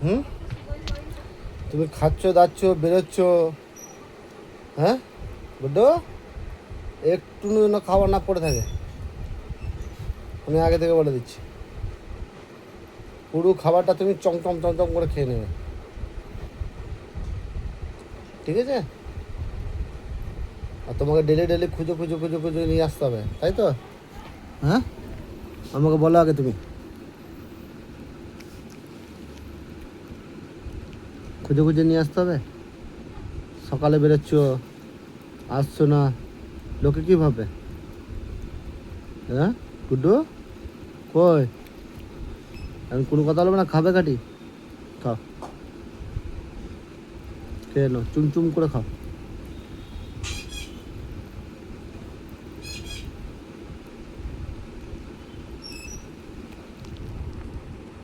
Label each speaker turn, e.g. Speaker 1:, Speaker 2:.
Speaker 1: হুম, তুমি খাচ্ছ দাচ্ছ বেরোচ্ছ, হ্যাঁ বুড্ডো, একটু না খাবার না পড়ে থাকে, আমি আগে থেকে বলে দিচ্ছি। পুরো খাবারটা তুমি চমচম চমচম করে খেয়ে নেবে, ঠিক আছে? আর তোমাকে ডেলি ডেলি খুঁজে খুঁজে খুঁজে খুঁজে নিয়ে আসতে হবে, তাই তো? হ্যাঁ, আমাকে বলো আগে তুমি, খুঁজে খুঁজে নিয়ে আসতে হবে? সকালে বেরোচ্ছ, আসছো না, লোকে কী ভাবে? হ্যাঁ গুড্ডু, কই? আমি কোনো কথা বলবো না, খাবে কাটি, খাও, খেয়ে নাও, চুম চুম করে খাও।